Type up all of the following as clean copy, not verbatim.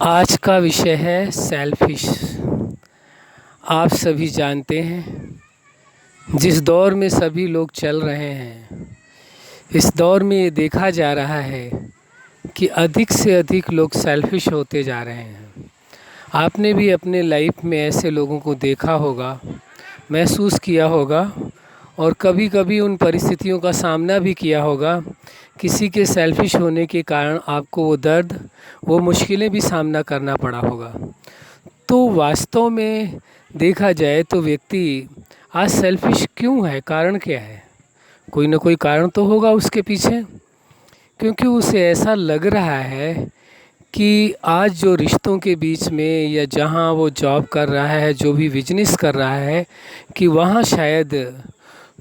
आज का विषय है सेल्फिश। आप सभी जानते हैं जिस दौर में सभी लोग चल रहे हैं, इस दौर में ये देखा जा रहा है कि अधिक से अधिक लोग सेल्फिश होते जा रहे हैं। आपने भी अपने लाइफ में ऐसे लोगों को देखा होगा, महसूस किया होगा और कभी-कभी उन परिस्थितियों का सामना भी किया होगा। किसी के सेल्फिश होने के कारण आपको वो दर्द, वो मुश्किलें भी सामना करना पड़ा होगा। तो वास्तव में देखा जाए तो व्यक्ति आज सेल्फिश क्यों है, कारण क्या है? कोई ना कोई कारण तो होगा उसके पीछे, क्योंकि उसे ऐसा लग रहा है कि आज जो रिश्तों के बीच में या जहाँ वो जॉब कर रहा है, जो भी बिजनेस कर रहा है, कि वहाँ शायद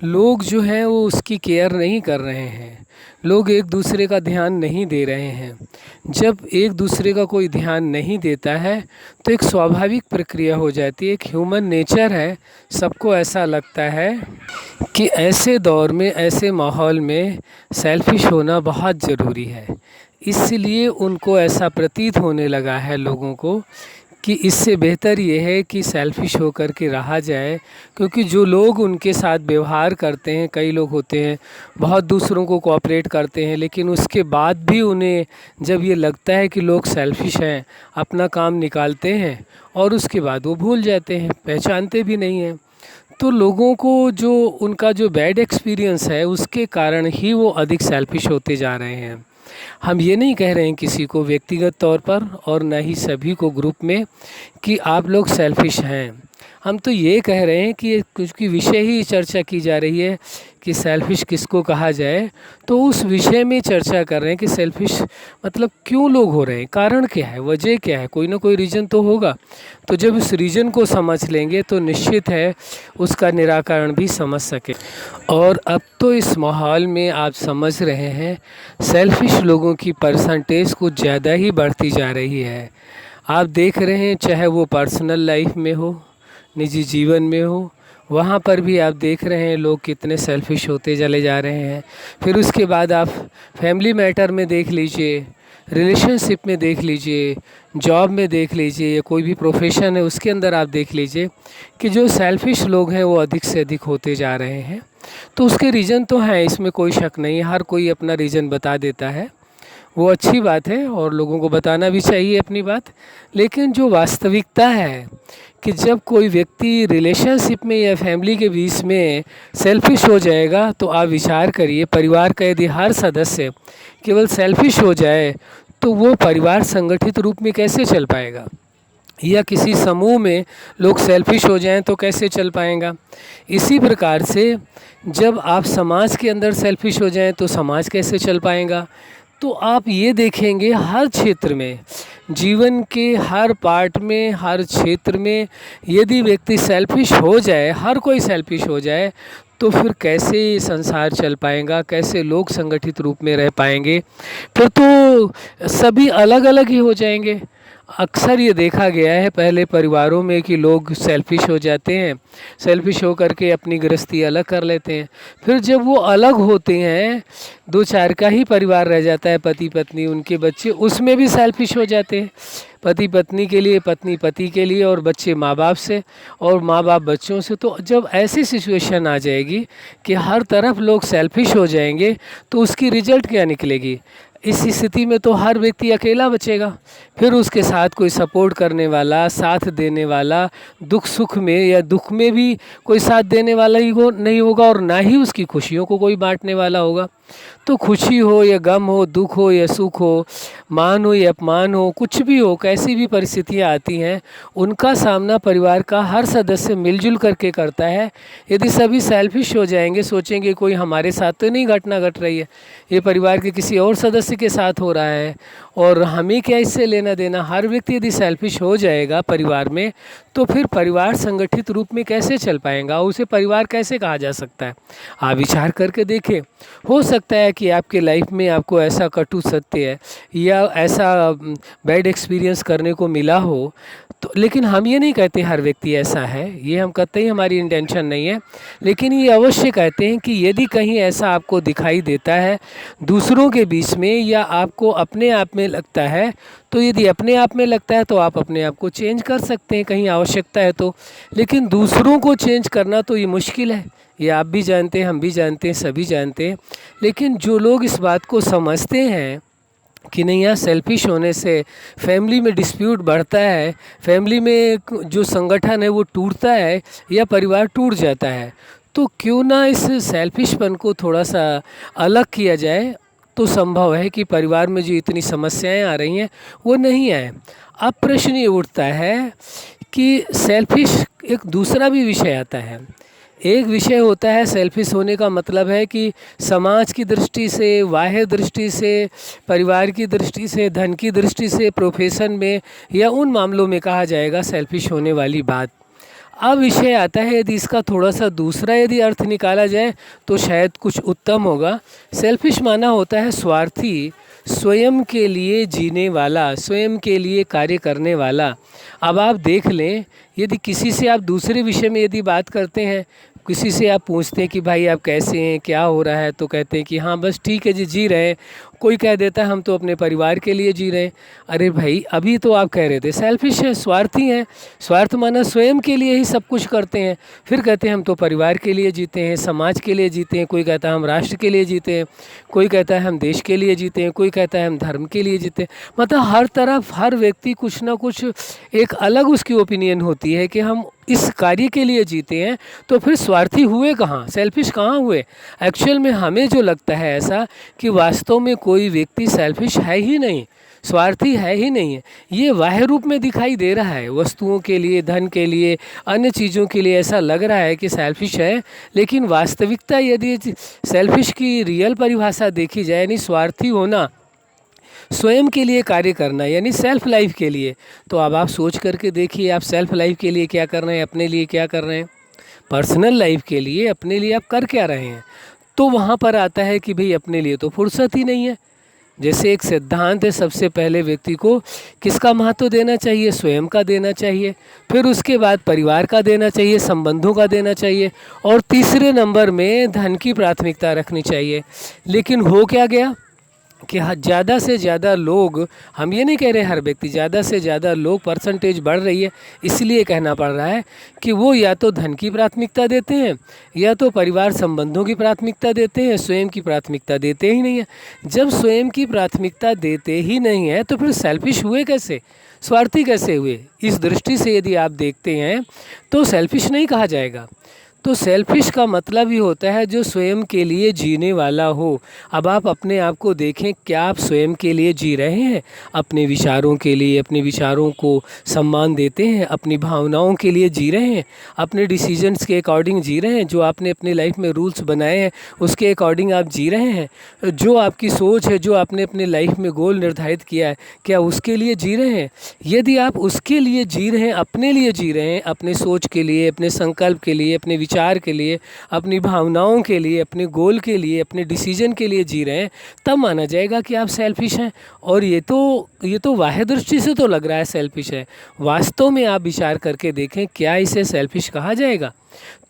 लोग जो हैं वो उसकी केयर नहीं कर रहे हैं। लोग एक दूसरे का ध्यान नहीं दे रहे हैं। जब एक दूसरे का कोई ध्यान नहीं देता है तो एक स्वाभाविक प्रक्रिया हो जाती है, एक ह्यूमन नेचर है। सबको ऐसा लगता है कि ऐसे दौर में, ऐसे माहौल में सेल्फिश होना बहुत ज़रूरी है। इसलिए उनको ऐसा प्रतीत होने लगा है लोगों को कि इससे बेहतर ये है कि सेल्फिश होकर के रहा जाए, क्योंकि जो लोग उनके साथ व्यवहार करते हैं, कई लोग होते हैं बहुत दूसरों को कोऑपरेट करते हैं, लेकिन उसके बाद भी उन्हें जब ये लगता है कि लोग सेल्फिश हैं, अपना काम निकालते हैं और उसके बाद वो भूल जाते हैं, पहचानते भी नहीं हैं। तो लोगों को जो उनका जो बैड एक्सपीरियंस है उसके कारण ही वो अधिक सेल्फिश होते जा रहे हैं। हम ये नहीं कह रहे हैं किसी को व्यक्तिगत तौर पर और न ही सभी को ग्रुप में कि आप लोग सेल्फिश हैं। हम तो ये कह रहे हैं कि क्योंकि विषय ही चर्चा की जा रही है कि सेल्फिश किसको कहा जाए, तो उस विषय में चर्चा कर रहे हैं कि सेल्फिश मतलब क्यों लोग हो रहे हैं, कारण क्या है, वजह क्या है, कोई ना कोई रीज़न तो होगा। तो जब उस रीज़न को समझ लेंगे तो निश्चित है उसका निराकरण भी समझ सके। और अब तो इस माहौल में आप समझ रहे हैं सेल्फिश लोगों की परसेंटेज कुछ ज़्यादा ही बढ़ती जा रही है। आप देख रहे हैं चाहे वो पर्सनल लाइफ में हो, निजी जीवन में हो, वहाँ पर भी आप देख रहे हैं लोग कितने सेल्फिश होते चले जा रहे हैं। फिर उसके बाद आप फैमिली मैटर में देख लीजिए, रिलेशनशिप में देख लीजिए, जॉब में देख लीजिए, या कोई भी प्रोफेशन है उसके अंदर आप देख लीजिए कि जो सेल्फिश लोग हैं वो अधिक से अधिक होते जा रहे हैं। तो उसके रीज़न तो हैं, इसमें कोई शक नहीं है, हर कोई अपना रीज़न बता देता है, वो अच्छी बात है और लोगों को बताना भी चाहिए अपनी बात। लेकिन जो वास्तविकता है कि जब कोई व्यक्ति रिलेशनशिप में या फैमिली के बीच में सेल्फिश हो जाएगा, तो आप विचार करिए, परिवार का यदि हर सदस्य केवल सेल्फिश हो जाए तो वो परिवार संगठित रूप में कैसे चल पाएगा, या किसी समूह में लोग सेल्फिश हो जाएं तो कैसे चल पाएगा। इसी प्रकार से जब आप समाज के अंदर सेल्फिश हो जाएं तो समाज कैसे चल पाएगा। तो आप ये देखेंगे हर क्षेत्र में, जीवन के हर पार्ट में, हर क्षेत्र में यदि व्यक्ति सेल्फिश हो जाए, हर कोई सेल्फिश हो जाए, तो फिर कैसे संसार चल पाएगा, कैसे लोग संगठित रूप में रह पाएंगे। फिर तो सभी अलग अलग ही हो जाएंगे। अक्सर ये देखा गया है पहले परिवारों में कि लोग सेल्फिश हो जाते हैं, सेल्फिश हो करके अपनी गृहस्थी अलग कर लेते हैं। फिर जब वो अलग होते हैं, दो चार का ही परिवार रह जाता है, पति पत्नी उनके बच्चे, उसमें भी सेल्फिश हो जाते हैं। पति पत्नी के लिए, पत्नी पति के लिए, और बच्चे माँ बाप से, और माँ बाप बच्चों से। तो जब ऐसी सिचुएशन आ जाएगी कि हर तरफ लोग सेल्फिश हो जाएंगे तो उसकी रिजल्ट क्या निकलेगी। इस स्थिति में तो हर व्यक्ति अकेला बचेगा, फिर उसके साथ कोई सपोर्ट करने वाला, साथ देने वाला, दुख सुख में या दुख में भी कोई साथ देने वाला ही नहीं होगा, और ना ही उसकी खुशियों को कोई बांटने वाला होगा। तो खुशी हो या गम हो, दुख हो या सुख हो, मान हो या अपमान हो, कुछ भी हो, कैसी भी परिस्थितियाँ आती हैं, उनका सामना परिवार का हर सदस्य मिलजुल करके करता है। यदि सभी सेल्फिश हो जाएंगे, सोचेंगे कोई हमारे साथ तो नहीं घटना घट रही है, ये परिवार के किसी और सदस्य के साथ हो रहा है और हमें क्या इससे लेना देना। हर व्यक्ति यदि सेल्फिश हो जाएगा परिवार में, तो फिर परिवार संगठित रूप में कैसे चल पाएगा, उसे परिवार कैसे कहा जा सकता है। आप विचार करके देखें, हो सकता है कि आपके लाइफ में आपको ऐसा कटु सत्य है या ऐसा बैड एक्सपीरियंस करने को मिला हो, तो लेकिन हम ये नहीं कहते हर व्यक्ति ऐसा है, ये हम कहते ही हमारी इंटेंशन नहीं है। लेकिन ये अवश्य कहते हैं कि यदि कहीं ऐसा आपको दिखाई देता है दूसरों के बीच में, या आपको अपने आप में में लगता है, तो यदि अपने आप में लगता है तो आप अपने आप को चेंज कर सकते हैं कहीं आवश्यकता है तो। लेकिन दूसरों को चेंज करना तो ये मुश्किल है, ये आप भी जानते हैं, हम भी जानते हैं, सभी जानते हैं। लेकिन जो लोग इस बात को समझते हैं कि नहीं, यहाँ सेल्फिश होने से फैमिली में डिस्प्यूट बढ़ता है, फैमिली में जो संगठन है वो टूटता है या परिवार टूट जाता है, तो क्यों ना इस सेल्फिशपन को थोड़ा सा अलग किया जाए, तो संभव है कि परिवार में जो इतनी समस्याएं आ रही हैं वो नहीं आए। अब प्रश्न ये उठता है कि सेल्फिश एक दूसरा भी विषय आता है। एक विषय होता है सेल्फिश होने का मतलब है कि समाज की दृष्टि से, बाह्य दृष्टि से, परिवार की दृष्टि से, धन की दृष्टि से, प्रोफेशन में या उन मामलों में कहा जाएगा सेल्फिश होने वाली बात। अब विषय आता है, यदि इसका थोड़ा सा दूसरा यदि अर्थ निकाला जाए तो शायद कुछ उत्तम होगा। सेल्फिश माना होता है स्वार्थी, स्वयं के लिए जीने वाला, स्वयं के लिए कार्य करने वाला। अब आप देख लें, यदि किसी से आप दूसरे विषय में यदि बात करते हैं, किसी से आप पूछते हैं कि भाई आप कैसे हैं, क्या हो रहा है, तो कहते हैं कि हाँ बस ठीक है जी रहे हैं। कोई कह देता है हम तो अपने परिवार के लिए जी रहे हैं। अरे भाई, अभी तो आप कह रहे थे सेल्फिश है, स्वार्थी हैं। स्वार्थ माना स्वयं के लिए ही सब कुछ करते हैं, फिर कहते हैं हम तो परिवार के लिए जीते हैं, समाज के लिए जीते हैं। कोई कहता है हम राष्ट्र के लिए जीते हैं, कोई कहता है हम देश के लिए जीते हैं, कोई कहता है हम धर्म के लिए जीते हैं। मतलब हर तरफ हर व्यक्ति कुछ ना कुछ एक अलग उसकी ओपिनियन होती है कि हम इस कार्य के लिए जीते हैं। तो फिर स्वार्थी हुए कहाँ, सेल्फिश कहाँ हुए? एक्चुअल में हमें जो लगता है ऐसा कि वास्तव में कोई व्यक्ति सेल्फिश है ही नहीं, स्वार्थी है ही नहीं है। ये बाह्य रूप में दिखाई दे रहा है, वस्तुओं के लिए, धन के लिए, अन्य चीज़ों के लिए ऐसा लग रहा है कि सेल्फिश है। लेकिन वास्तविकता यदि सेल्फिश की रियल परिभाषा देखी जाए, यानी स्वार्थी होना, स्वयं के लिए कार्य करना, यानी सेल्फ लाइफ के लिए, तो अब आप सोच करके देखिए आप सेल्फ लाइफ के लिए क्या कर रहे हैं, अपने लिए क्या कर रहे हैं, पर्सनल लाइफ के लिए अपने लिए आप कर क्या रहे हैं। तो वहाँ पर आता है कि भाई अपने लिए तो फुर्सत ही नहीं है। जैसे एक सिद्धांत है, सबसे पहले व्यक्ति को किसका महत्व देना चाहिए, स्वयं का देना चाहिए, फिर उसके बाद परिवार का देना चाहिए, संबंधों का देना चाहिए, और तीसरे नंबर में धन की प्राथमिकता रखनी चाहिए। लेकिन हो क्या गया कि ज़्यादा से ज़्यादा लोग, हम ये नहीं कह रहे हर व्यक्ति, ज़्यादा से ज़्यादा लोग, परसेंटेज बढ़ रही है, इसलिए कहना पड़ रहा है कि वो या तो धन की प्राथमिकता देते हैं, या तो परिवार संबंधों की प्राथमिकता देते हैं, स्वयं की प्राथमिकता देते ही नहीं है। जब स्वयं की प्राथमिकता देते ही नहीं है तो फिर सेल्फिश हुए कैसे, स्वार्थी कैसे हुए? इस दृष्टि से यदि आप देखते हैं तो सेल्फिश नहीं कहा जाएगा। तो सेल्फिश का मतलब ही होता है जो स्वयं के लिए जीने वाला हो। अब आप अपने आप को देखें, क्या आप स्वयं के लिए जी रहे हैं, अपने विचारों के लिए, अपने विचारों को सम्मान देते हैं, अपनी भावनाओं के लिए जी रहे हैं, अपने डिसीजंस के अकॉर्डिंग जी रहे हैं, जो आपने अपनी लाइफ में रूल्स बनाए हैं उसके अकॉर्डिंग आप जी रहे हैं, जो आपकी सोच है, जो आपने अपने लाइफ में गोल निर्धारित किया है, क्या उसके लिए जी रहे हैं? यदि आप उसके लिए जी रहे हैं, अपने लिए जी रहे हैं, अपने सोच के लिए, अपने संकल्प के लिए, अपने विचार के लिए, अपनी भावनाओं के लिए, अपने गोल के लिए, अपने डिसीजन के लिए जी रहे हैं, तब माना जाएगा कि आप सेल्फिश हैं। और ये तो बाह्य दृष्टि से तो लग रहा है सेल्फिश है, वास्तव में आप विचार करके देखें क्या इसे सेल्फिश कहा जाएगा?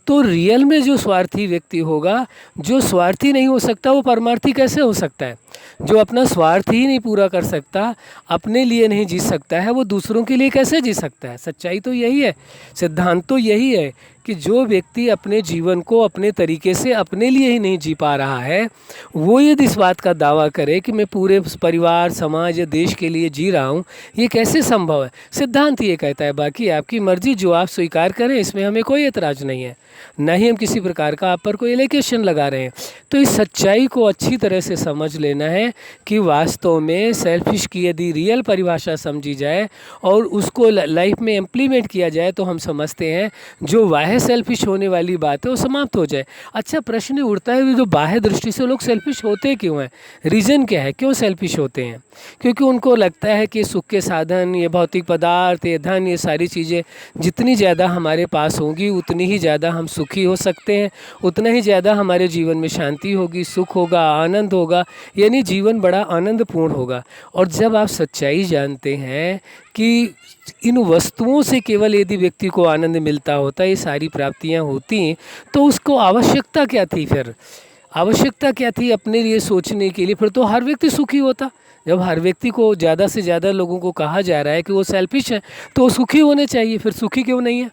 तो रियल में जो स्वार्थी व्यक्ति होगा, जो स्वार्थी नहीं हो सकता वो परमार्थी कैसे हो सकता है? जो अपना स्वार्थ ही नहीं पूरा कर सकता, अपने लिए नहीं जी सकता है, वो दूसरों के लिए कैसे जी सकता है? सच्चाई तो यही है, सिद्धांत तो यही है कि जो व्यक्ति अपने जीवन को अपने तरीके से अपने लिए ही नहीं जी पा रहा है, वो यदि इस बात का दावा करे कि मैं पूरे परिवार, समाज या देश के लिए जी रहा हूँ, ये कैसे संभव है? सिद्धांत ये कहता है, बाकी आपकी मर्जी, जो आप स्वीकार करें इसमें हमें कोई एतराज़ नहीं है, न ही हम किसी प्रकार का आप पर कोई एलिगेशन लगा रहे हैं। तो इस सच्चाई को अच्छी तरह से समझ लेना है कि वास्तव में सेल्फिश की यदि रियल परिभाषा समझी जाए और उसको लाइफ में इम्प्लीमेंट किया जाए तो हम समझते हैं जो बाह्य सेल्फिश होने वाली बात है वो समाप्त हो जाए। अच्छा, प्रश्न उठता है जो बाह्य दृष्टि से लोग सेल्फिश होते क्यों हैं, रीज़न क्या है, क्यों सेल्फिश होते हैं? क्योंकि उनको लगता है कि सुख के साधन, ये भौतिक पदार्थ, ये धन, ये सारी चीज़ें जितनी ज़्यादा हमारे पास होंगी उतनी ही ज़्यादा हम सुखी हो सकते हैं, उतना ही ज़्यादा हमारे जीवन में शांति होगी, सुख होगा, आनंद होगा, यानी जीवन बड़ा आनंदपूर्ण होगा। और जब आप सच्चाई जानते हैं कि इन वस्तुओं से केवल यदि व्यक्ति को आनंद मिलता होता, ये सारी प्राप्तियां होती, तो उसको आवश्यकता क्या थी फिर? आवश्यकता क्या थी अपने लिए सोचने के लिए? फिर तो हर व्यक्ति सुखी होता। जब हर व्यक्ति को ज़्यादा से ज़्यादा लोगों को कहा जा रहा है कि वो सेल्फिश हैं, तो वो सुखी होने चाहिए, फिर सुखी क्यों नहीं है?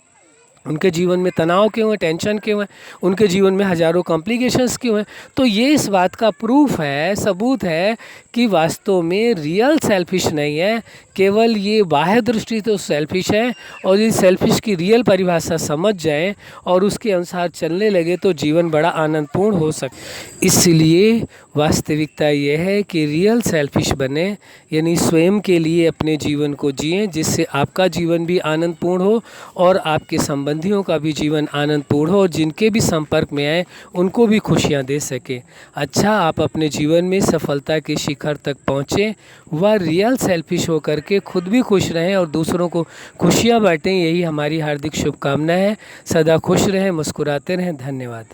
उनके जीवन में तनाव क्यों है, टेंशन क्यों है, उनके जीवन में हज़ारों कॉम्प्लिकेशंस क्यों हैं? तो ये इस बात का प्रूफ है, सबूत है कि वास्तव में रियल सेल्फिश नहीं है, केवल ये बाह्य दृष्टि तो सेल्फिश है। और ये सेल्फिश की रियल परिभाषा समझ जाएं और उसके अनुसार चलने लगे तो जीवन बड़ा आनंदपूर्ण हो सकता। इसलिए वास्तविकता ये है कि रियल सेल्फिश बने, यानी स्वयं के लिए अपने जीवन को जिएं, जिससे आपका जीवन भी आनंदपूर्ण हो और आपके संबंधियों का भी जीवन आनंदपूर्ण हो, और जिनके भी संपर्क में आए उनको भी खुशियां दे सके। अच्छा, आप अपने जीवन में सफलता के शिखर तक पहुँचें, वह रियल सेल्फिश होकर के खुद भी खुश रहें और दूसरों को खुशियाँ बांटें, यही हमारी हार्दिक शुभकामना है। सदा खुश रहें, मुस्कुराते रहें। धन्यवाद।